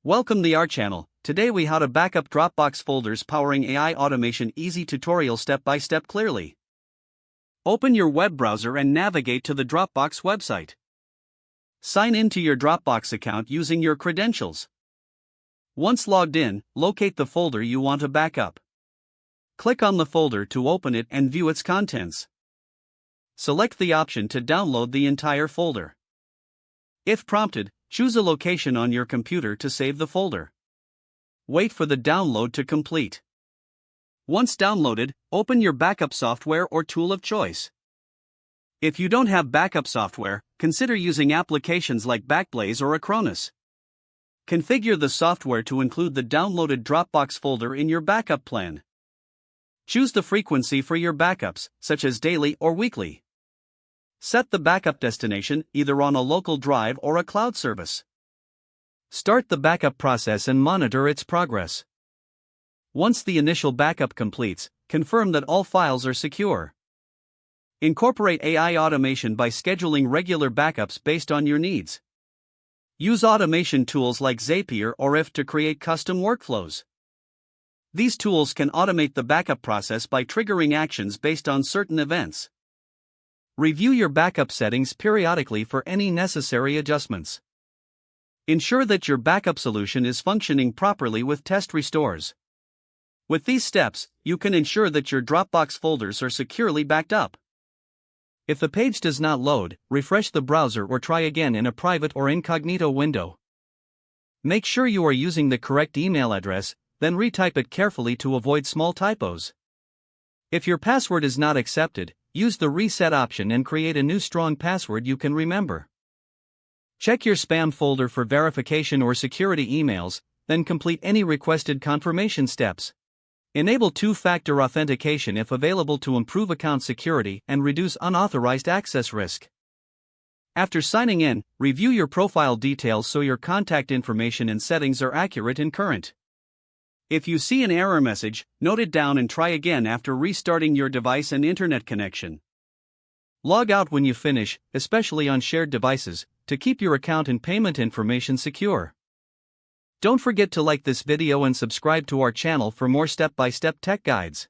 Welcome to our channel. Today we how to backup Dropbox folders powering AI automation easy tutorial step by step clearly. Open your web browser and navigate to the Dropbox website. Sign in to your Dropbox account using your credentials. Once logged in, locate the folder you want to backup. Click on the folder to open it and view its contents. Select the option to download the entire folder. If prompted, choose a location on your computer to save the folder. Wait for the download to complete. Once downloaded, open your backup software or tool of choice. If you don't have backup software, consider using applications like Backblaze or Acronis. Configure the software to include the downloaded Dropbox folder in your backup plan. Choose the frequency for your backups, such as daily or weekly. Set the backup destination, either on a local drive or a cloud service. Start the backup process and monitor its progress. Once the initial backup completes, confirm that all files are secure. Incorporate AI automation by scheduling regular backups based on your needs. Use automation tools like Zapier or If to create custom workflows. These tools can automate the backup process by triggering actions based on certain events. Review your backup settings periodically for any necessary adjustments. Ensure that your backup solution is functioning properly with test restores. With these steps, you can ensure that your Dropbox folders are securely backed up. If the page does not load, refresh the browser or try again in a private or incognito window. Make sure you are using the correct email address, then retype it carefully to avoid small typos. If your password is not accepted, use the reset option and create a new strong password you can remember. Check your spam folder for verification or security emails, then complete any requested confirmation steps. Enable two-factor authentication if available to improve account security and reduce unauthorized access risk. After signing in, review your profile details so your contact information and settings are accurate and current. If you see an error message, note it down and try again after restarting your device and internet connection. Log out when you finish, especially on shared devices, to keep your account and payment information secure. Don't forget to like this video and subscribe to our channel for more step-by-step tech guides.